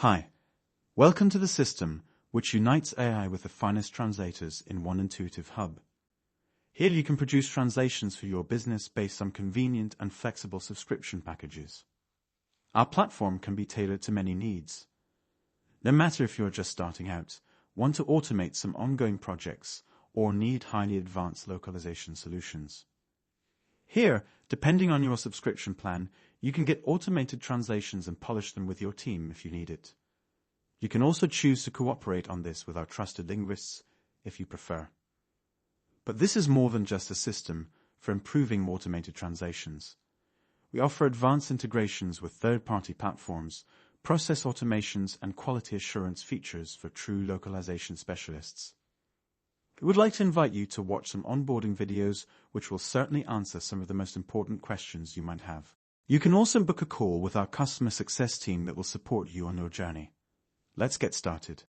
Hi, welcome to the system which unites AI with the finest translators in one intuitive hub. Here you can produce translations for your business based on convenient and flexible subscription packages. Our platform can be tailored to many needs. No matter if you're just starting out, want to automate some ongoing projects, or need highly advanced localization solutions. Here, depending on your subscription plan, you can get automated translations and polish them with your team if you need it. You can also choose to cooperate on this with our trusted linguists if you prefer. But this is more than just a system for improving automated translations. We offer advanced integrations with third-party platforms, process automations, and quality assurance features for true localization specialists. We would like to invite you to watch some onboarding videos which will certainly answer some of the most important questions you might have. You can also book a call with our customer success team that will support you on your journey. Let's get started.